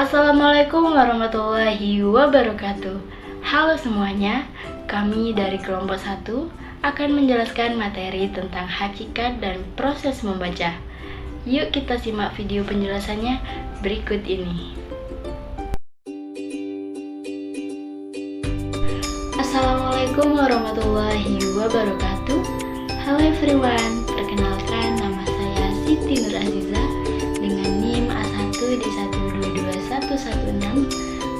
Assalamualaikum warahmatullahi wabarakatuh. Halo semuanya, kami dari kelompok 1 akan menjelaskan materi tentang hakikat dan proses membaca. Yuk kita simak video penjelasannya berikut ini. Assalamualaikum warahmatullahi wabarakatuh. Halo everyone, perkenalkan nama saya Siti Nur Aziza dengan NIM A1D1221116,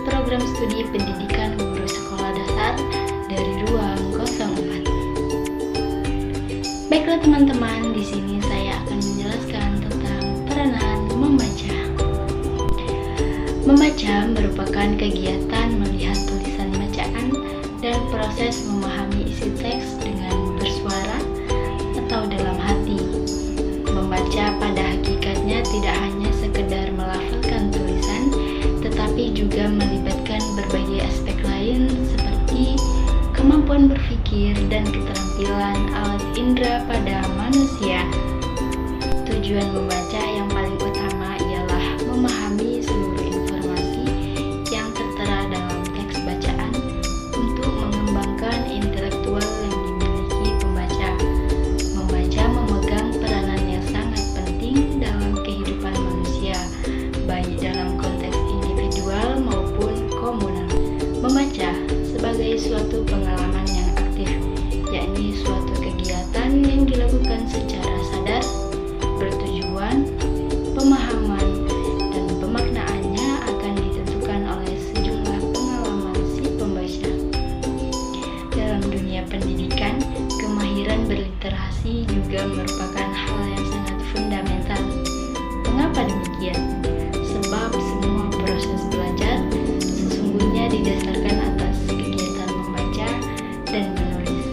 program studi pendidikan guru sekolah dasar dari ruang 04. Baiklah teman-teman, di sini saya akan menjelaskan tentang peranan membaca. Membaca merupakan kegiatan melihat tulisan bacaan dan proses memahami isi teks dengan bersuara atau dalam hati. Membaca pada hakikatnya tidak hanya sekedar melafalkan tulisan, tetapi juga melibatkan berbagai aspek lain seperti kemampuan berpikir dan keterampilan alat indera pada manusia. Tujuan membaca yang paling utama ialah memahami seluruh informasi yang tertera dalam teks bacaan untuk mengembangkan intelektual yang dimiliki pembaca. Membaca memegang peranan yang sangat penting dalam kehidupan manusia, baik dalam konteks individual maupun komunal. Membaca sebagai suatu pengalaman yang aktif, yakni suatu kegiatan yang dilakukan secara sadar, bertujuan, pemahaman, dan pemaknaannya akan ditentukan oleh sejumlah pengalaman si pembaca. Dalam dunia pendidikan, kemahiran berliterasi juga merupakan hal yang sangat fundamental. Mengapa demikian? Sebab semua proses belajar sesungguhnya didasarkan atas kegiatan membaca dan menulis.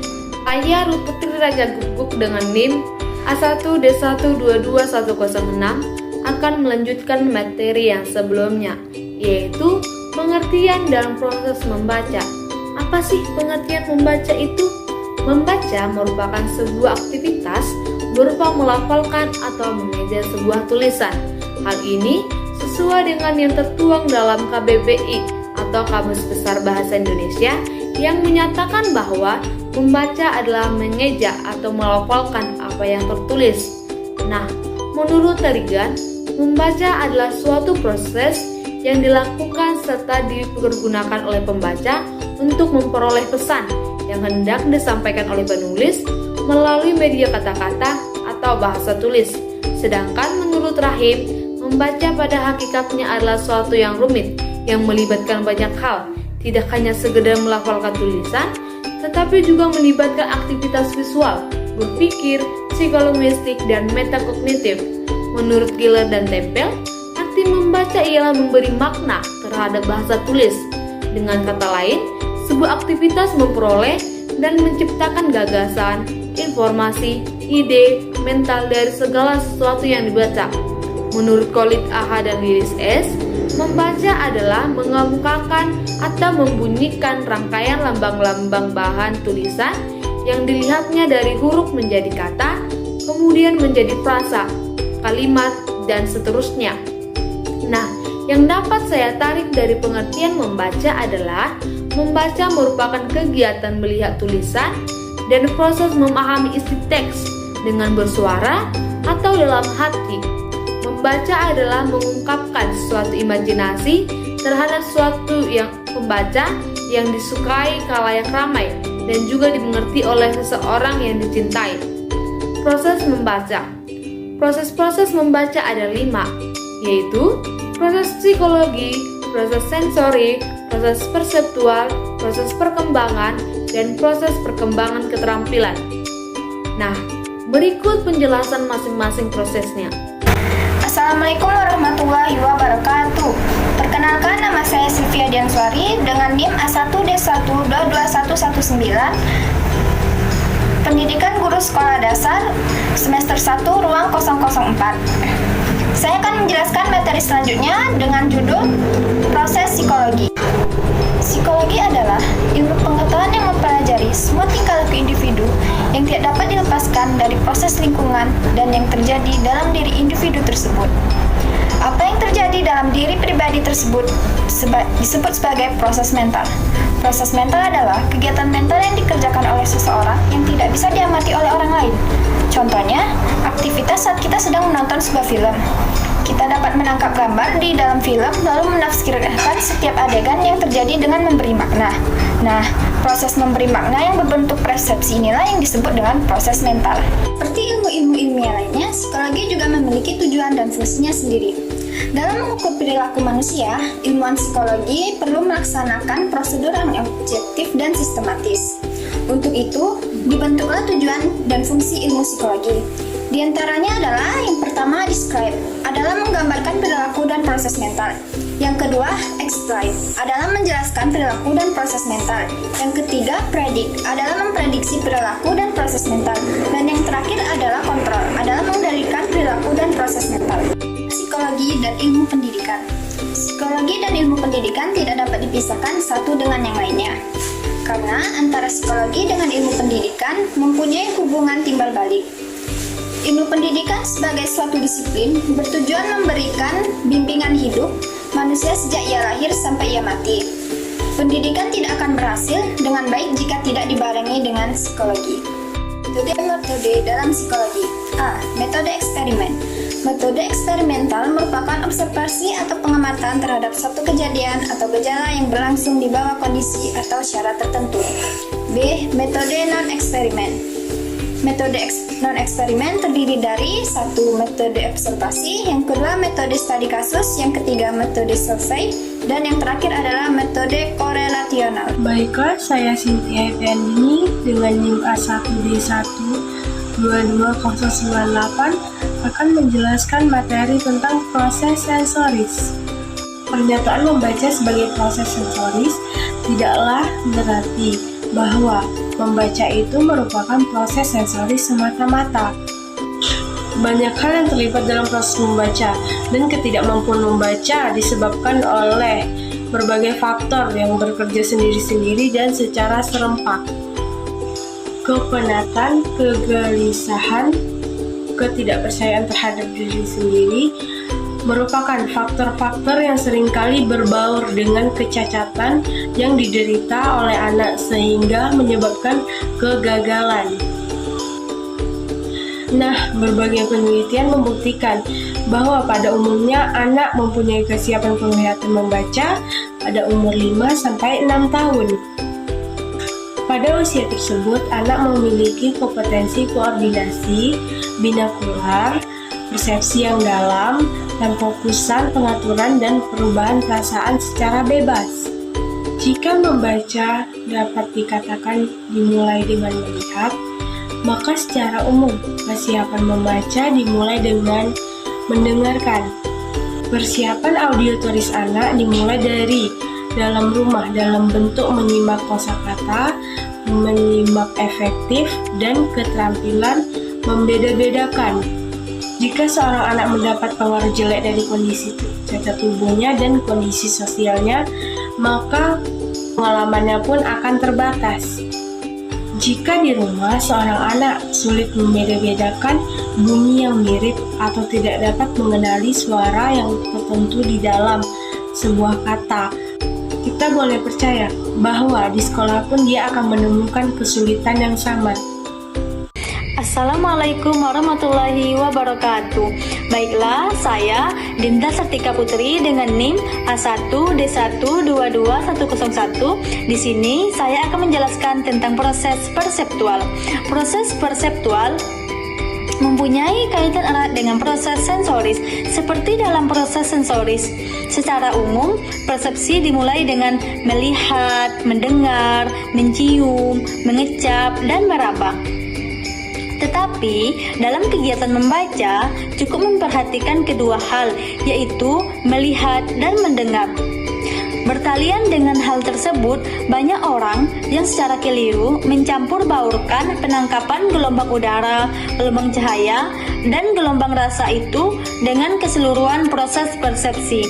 Saya Ruth Putri Raja Guguk dengan NIM A1D1221106 akan melanjutkan materi yang sebelumnya, yaitu pengertian dalam proses membaca. Apa sih pengertian membaca itu? Membaca merupakan sebuah aktivitas berupa melafalkan atau mengeja sebuah tulisan. Hal ini sesuai dengan yang tertuang dalam KBBI atau Kamus Besar Bahasa Indonesia yang menyatakan bahwa membaca adalah mengeja atau melafalkan apa yang tertulis. Nah, menurut Tarigan, membaca adalah suatu proses yang dilakukan serta dipergunakan oleh pembaca untuk memperoleh pesan yang hendak disampaikan oleh penulis melalui media kata-kata atau bahasa tulis. Sedangkan menurut Rahim, membaca pada hakikatnya adalah suatu yang rumit yang melibatkan banyak hal, tidak hanya sekedar melafalkan tulisan, tetapi juga melibatkan aktivitas visual, berpikir, psikolinguistik, dan metakognitif. Menurut Giller dan Tempel, arti membaca ialah memberi makna terhadap bahasa tulis. Dengan kata lain, sebuah aktivitas memperoleh dan menciptakan gagasan, informasi, ide, mental dari segala sesuatu yang dibaca. Menurut Khalid A.H. dan Lilis S., membaca adalah mengemukakan atau membunyikan rangkaian lambang-lambang bahan tulisan yang dilihatnya dari huruf menjadi kata, kemudian menjadi frasa, kalimat, dan seterusnya. Nah, yang dapat saya tarik dari pengertian membaca adalah membaca merupakan kegiatan melihat tulisan dan proses memahami isi teks dengan bersuara atau dalam hati. Membaca adalah mengungkapkan suatu imajinasi terhadap suatu yang pembaca yang disukai khalayak ramai dan juga dimengerti oleh seseorang yang dicintai. Proses membaca. Proses-proses membaca ada 5, yaitu proses psikologi, proses sensori, proses perseptual, proses perkembangan, dan proses perkembangan keterampilan. Nah, berikut penjelasan masing-masing prosesnya. Assalamualaikum warahmatullahi wabarakatuh. Perkenalkan, nama saya Sylvia Dianswari dengan NIM A1D1221119, Pendidikan Guru Sekolah Dasar semester 1 ruang 004. Saya akan menjelaskan materi selanjutnya dengan judul Proses Psikologi. Psikologi adalah ilmu pengetahuan yang mempelajari semua tingkah laku individu yang tidak dapat dilepaskan dari proses lingkungan dan yang terjadi dalam diri individu tersebut. Apa yang terjadi dalam diri pribadi tersebut disebut sebagai proses mental. Proses mental adalah kegiatan mental yang dikerjakan oleh seseorang yang tidak bisa diamati oleh orang lain. Contohnya, aktivitas saat kita sedang menonton sebuah film. Kita dapat menangkap gambar di dalam film lalu menafsirkan setiap adegan yang terjadi dengan memberi makna. Nah, proses memberi makna yang berbentuk persepsi inilah yang disebut dengan proses mental. Seperti ilmu-ilmu ilmiah lainnya, psikologi juga memiliki tujuan dan fungsinya sendiri. Dalam mengukur perilaku manusia, ilmuwan psikologi perlu melaksanakan prosedur yang objektif dan sistematis. Untuk itu, dibentuklah tujuan dan fungsi ilmu psikologi. Di antaranya adalah yang pertama, describe, adalah menggambarkan perilaku dan proses mental. Yang kedua, explain, adalah menjelaskan perilaku dan proses mental. Yang ketiga, predict, adalah memprediksi perilaku dan proses mental. Dan yang terakhir adalah control, adalah mengendalikan perilaku dan proses mental. Psikologi dan ilmu pendidikan. Psikologi dan ilmu pendidikan tidak dapat dipisahkan satu dengan yang lainnya. Karena antara psikologi dengan ilmu pendidikan mempunyai hubungan timbal balik. Ilmu pendidikan sebagai suatu disiplin bertujuan memberikan bimbingan hidup manusia sejak ia lahir sampai ia mati. Pendidikan tidak akan berhasil dengan baik jika tidak dibarengi dengan psikologi. Metode dalam psikologi. A. Metode eksperimen. Metode eksperimental merupakan observasi atau pengamatan terhadap suatu kejadian atau gejala yang berlangsung di bawah kondisi atau syarat tertentu. B. Metode non-eksperimen. Metode non-eksperimen terdiri dari satu, metode observasi, yang kedua metode studi kasus, yang ketiga metode survei, dan yang terakhir adalah metode korelasional. Baiklah, saya Cynthia Epiandini dengan NIM A1D1222098 akan menjelaskan materi tentang proses sensoris. Pernyataan membaca sebagai proses sensoris tidaklah berarti bahwa membaca itu merupakan proses sensoris semata-mata. Banyak hal yang terlibat dalam proses membaca, dan ketidakmampuan membaca disebabkan oleh berbagai faktor yang bekerja sendiri-sendiri dan secara serempak. Kepenatan, kegelisahan, ketidakpercayaan terhadap diri sendiri merupakan faktor-faktor yang seringkali berbaur dengan kecacatan yang diderita oleh anak sehingga menyebabkan kegagalan. Nah, berbagai penelitian membuktikan bahwa pada umumnya anak mempunyai kesiapan penglihatan membaca pada umur 5-6 tahun. Pada usia tersebut, anak memiliki kompetensi koordinasi, binakular, persepsi yang dalam, dan fokusan pengaturan dan perubahan perasaan secara bebas. Jika membaca dapat dikatakan dimulai dengan melihat, maka secara umum persiapan membaca dimulai dengan mendengarkan. Persiapan audio tulis anak dimulai dari dalam rumah dalam bentuk menyimak kosakata, menyimak efektif, dan keterampilan membeda-bedakan. Jika seorang anak mendapat pengaruh jelek dari kondisi cacat tubuhnya dan kondisi sosialnya, maka pengalamannya pun akan terbatas. Jika di rumah seorang anak sulit membeda-bedakan bunyi yang mirip atau tidak dapat mengenali suara yang tertentu di dalam sebuah kata, kita boleh percaya bahwa di sekolah pun dia akan menemukan kesulitan yang sama. Assalamualaikum warahmatullahi wabarakatuh. Baiklah, saya Dinda Sartika Putri dengan NIM A1D1222101. Di sini saya akan menjelaskan tentang proses perseptual. Proses perseptual mempunyai kaitan erat dengan proses sensoris. Seperti dalam proses sensoris, secara umum persepsi dimulai dengan melihat, mendengar, mencium, mengecap, dan meraba. Tetapi dalam kegiatan membaca cukup memperhatikan kedua hal, yaitu melihat dan mendengar. Bertalian dengan hal tersebut, banyak orang yang secara keliru mencampur baurkan penangkapan gelombang udara, gelombang cahaya, dan gelombang rasa itu dengan keseluruhan proses persepsi.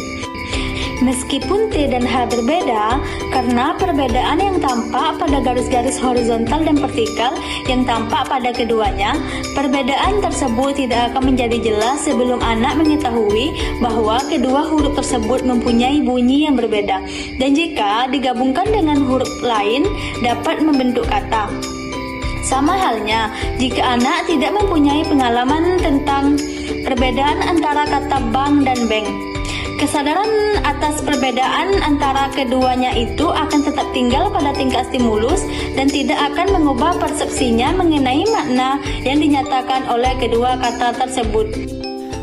Meskipun T dan H berbeda, karena perbedaan yang tampak pada garis-garis horizontal dan vertikal yang tampak pada keduanya, perbedaan tersebut tidak akan menjadi jelas sebelum anak mengetahui bahwa kedua huruf tersebut mempunyai bunyi yang berbeda, dan jika digabungkan dengan huruf lain dapat membentuk kata. Sama halnya, jika anak tidak mempunyai pengalaman tentang perbedaan antara kata bank dan bank, kesadaran atas perbedaan antara keduanya itu akan tetap tinggal pada tingkat stimulus dan tidak akan mengubah persepsinya mengenai makna yang dinyatakan oleh kedua kata tersebut.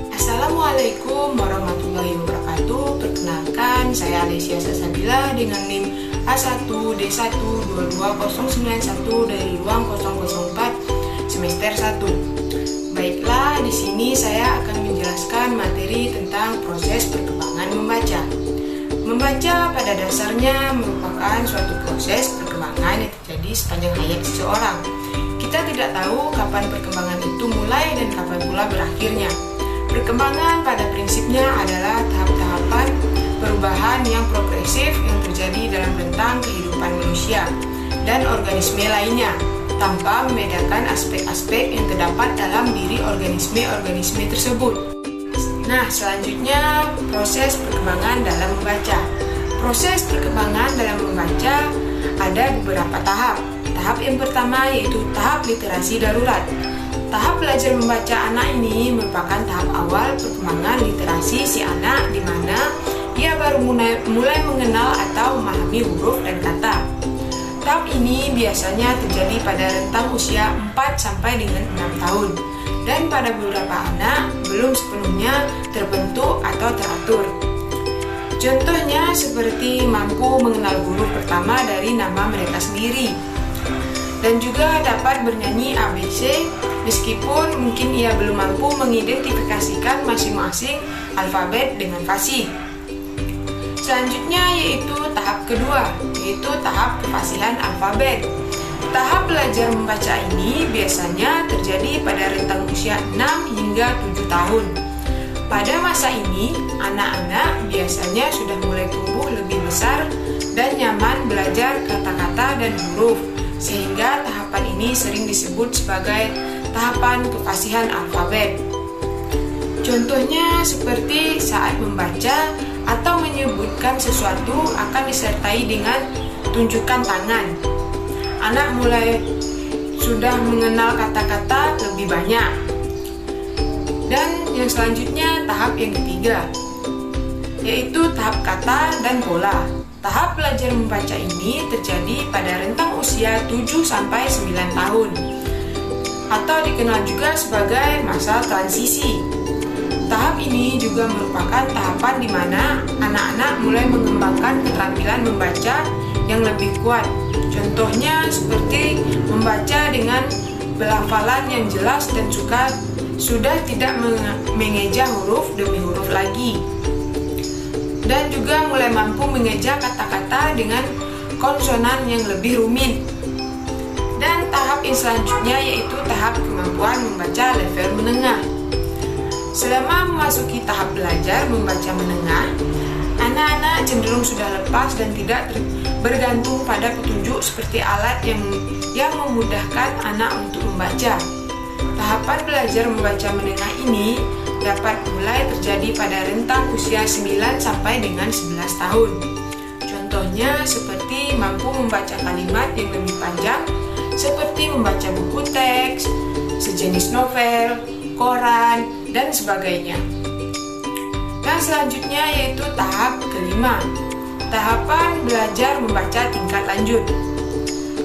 Assalamualaikum warahmatullahi wabarakatuh. Perkenalkan, saya Alessia Sasabila dengan NIM A1D1222091 dari ruang 004 semester 1. Baiklah, di sini saya akan menjelaskan materi tentang proses perkembangan membaca. Membaca pada dasarnya merupakan suatu proses perkembangan yang terjadi sepanjang hayat seseorang. Kita tidak tahu kapan perkembangan itu mulai dan kapan pula berakhirnya. Perkembangan pada prinsipnya adalah tahap-tahapan perubahan yang progresif yang terjadi dalam rentang kehidupan manusia dan organisme lainnya, tanpa membedakan aspek-aspek yang terdapat dalam diri organisme-organisme tersebut. Nah, selanjutnya proses perkembangan dalam membaca. Proses perkembangan dalam membaca ada beberapa tahap. Tahap yang pertama yaitu tahap literasi darurat. Tahap belajar membaca anak ini merupakan tahap awal perkembangan literasi si anak, di mana ia baru mulai mengenal atau memahami huruf dan kata. Tahap ini biasanya terjadi pada rentang usia 4 sampai dengan 6 tahun dan pada beberapa anak belum sepenuhnya terbentuk atau teratur. Contohnya seperti mampu mengenal huruf pertama dari nama mereka sendiri dan juga dapat bernyanyi ABC meskipun mungkin ia belum mampu mengidentifikasikan masing-masing alfabet dengan fasih. Selanjutnya yaitu tahap kedua, yaitu tahap kefasihan alfabet. Tahap belajar membaca ini biasanya terjadi pada rentang usia 6 hingga 7 tahun. Pada masa ini, anak-anak biasanya sudah mulai tumbuh lebih besar dan nyaman belajar kata-kata dan huruf, sehingga tahapan ini sering disebut sebagai tahapan kefasihan alfabet. Contohnya seperti saat membaca atau menyebutkan sesuatu akan disertai dengan tunjukkan tangan. Anak mulai sudah mengenal kata-kata lebih banyak. Dan yang selanjutnya tahap yang ketiga, yaitu tahap kata dan pola. Tahap belajar membaca ini terjadi pada rentang usia 7 sampai 9 tahun atau dikenal juga sebagai masa transisi. Tahap ini juga merupakan tahapan di mana anak-anak mulai mengembangkan keterampilan membaca yang lebih kuat. Contohnya seperti membaca dengan pelafalan yang jelas dan sudah tidak mengeja huruf demi huruf lagi. Dan juga mulai mampu mengeja kata-kata dengan konsonan yang lebih rumit. Dan tahap yang selanjutnya yaitu tahap kemampuan membaca level menengah. Selama memasuki tahap belajar membaca menengah, anak-anak cenderung sudah lepas dan tidak bergantung pada petunjuk seperti alat yang memudahkan anak untuk membaca. Tahapan belajar membaca menengah ini dapat mulai terjadi pada rentang usia 9 sampai dengan 11 tahun. Contohnya seperti mampu membaca kalimat yang lebih panjang, seperti membaca buku teks, sejenis novel, koran, dan sebagainya. Dan selanjutnya yaitu tahap kelima, tahapan belajar membaca tingkat lanjut.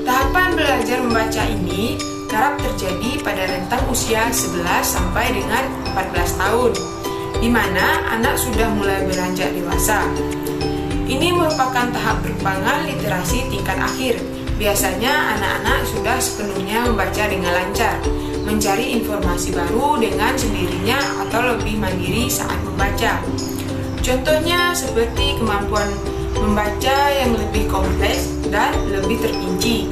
Tahapan belajar membaca ini kerap terjadi pada rentang usia 11 sampai dengan 14 tahun, di mana anak sudah mulai beranjak dewasa. Ini merupakan tahap perkembangan literasi tingkat akhir. Biasanya anak-anak sudah sepenuhnya membaca dengan lancar, mencari informasi baru dengan sendirinya atau lebih mandiri saat membaca. Contohnya seperti kemampuan membaca yang lebih kompleks dan lebih terperinci,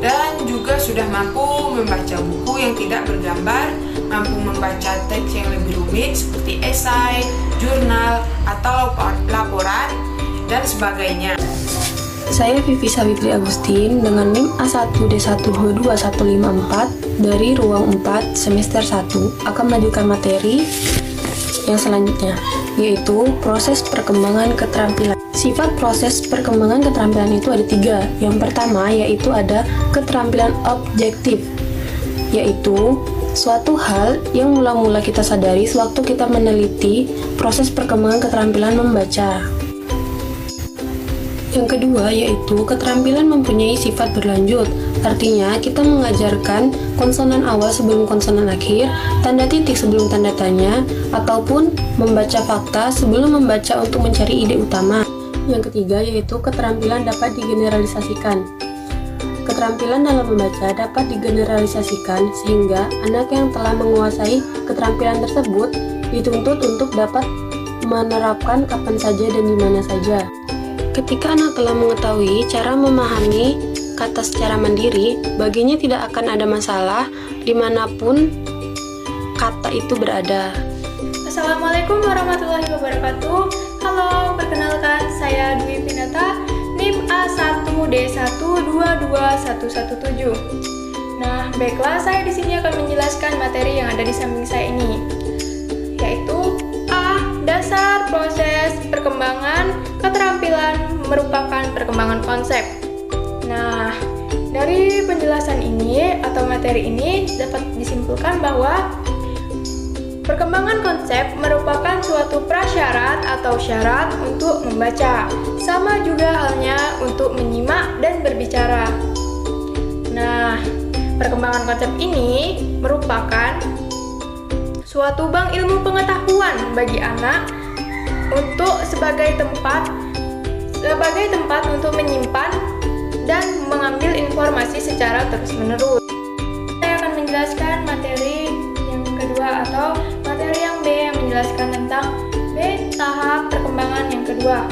dan juga sudah mampu membaca buku yang tidak bergambar, mampu membaca teks yang lebih rumit seperti esai, jurnal, atau laporan, dan sebagainya. Saya Vivi Savitri Agustin dengan NIM A1D1H2154 dari ruang 4 semester 1 akan melanjutkan materi yang selanjutnya, yaitu proses perkembangan keterampilan. Sifat proses perkembangan keterampilan itu ada 3. Yang pertama yaitu ada keterampilan objektif, yaitu suatu hal yang mula-mula kita sadari sewaktu kita meneliti proses perkembangan keterampilan membaca. Yang kedua yaitu keterampilan mempunyai sifat berlanjut, artinya kita mengajarkan konsonan awal sebelum konsonan akhir, tanda titik sebelum tanda tanya, ataupun membaca fakta sebelum membaca untuk mencari ide utama. Yang ketiga yaitu keterampilan dapat digeneralisasikan. Keterampilan dalam membaca dapat digeneralisasikan sehingga anak yang telah menguasai keterampilan tersebut dituntut untuk dapat menerapkan kapan saja dan di mana saja. Ketika anak telah mengetahui cara memahami kata secara mandiri, baginya tidak akan ada masalah dimanapun kata itu berada. Assalamualaikum warahmatullahi wabarakatuh. Halo, perkenalkan saya Dwi Pinata, NIM A1D1221117. Nah, baiklah, saya di sini akan menjelaskan materi yang ada di samping saya ini, yaitu A. Dasar proses perkembangan keterampilan merupakan perkembangan konsep. Nah, dari penjelasan ini atau materi ini dapat disimpulkan bahwa perkembangan konsep merupakan suatu prasyarat atau syarat untuk membaca. Sama juga halnya untuk menyimak dan berbicara. Nah, perkembangan konsep ini merupakan suatu bank ilmu pengetahuan bagi anak untuk sebagai tempat untuk menyimpan dan mengambil informasi secara terus-menerus. Saya akan menjelaskan materi yang kedua atau materi yang B yang menjelaskan tentang B tahap perkembangan yang kedua,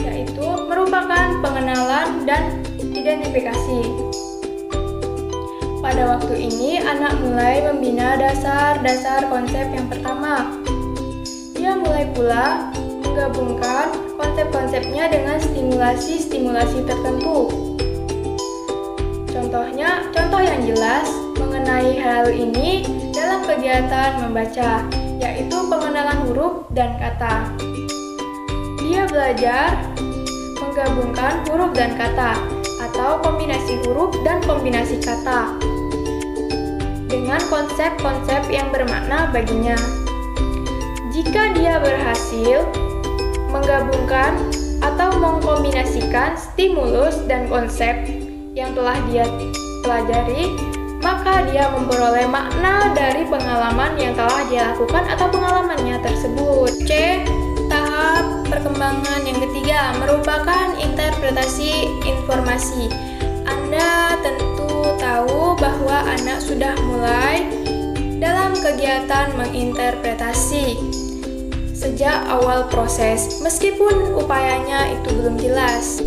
yaitu merupakan pengenalan dan identifikasi. Pada waktu ini, anak mulai membina dasar-dasar konsep yang pertama. Dia mulai pula menggabungkan konsep-konsepnya dengan stimulasi-stimulasi tertentu. Contoh yang jelas mengenai hal ini dalam kegiatan membaca, yaitu pengenalan huruf dan kata. Dia belajar menggabungkan huruf dan kata, atau kombinasi huruf dan kombinasi kata, dengan konsep-konsep yang bermakna baginya. Jika dia berhasil menggabungkan atau mengkombinasikan stimulus dan konsep yang telah dia pelajari, maka dia memperoleh makna dari pengalaman yang telah dia lakukan atau pengalamannya tersebut. C. Tahap perkembangan yang ketiga merupakan interpretasi informasi. Anda tentu tahu bahwa anak sudah mulai dalam kegiatan menginterpretasi sejak awal proses, meskipun upayanya itu belum jelas.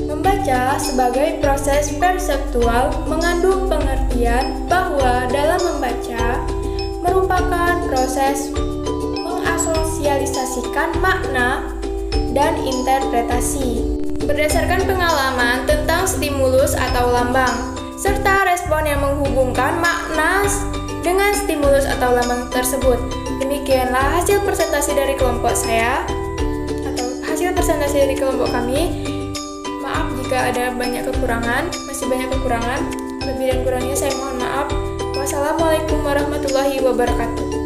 Membaca sebagai proses perseptual mengandung pengertian bahwa dalam membaca merupakan proses mengasosialisasikan makna dan interpretasi berdasarkan pengalaman tentang stimulus atau lambang, serta respon yang menghubungkan makna dengan stimulus atau lambang tersebut. Demikianlah hasil presentasi dari kelompok saya, atau hasil presentasi dari kelompok kami. Maaf jika ada masih banyak kekurangan. Lebih dan kurangnya saya mohon maaf. Wassalamualaikum warahmatullahi wabarakatuh.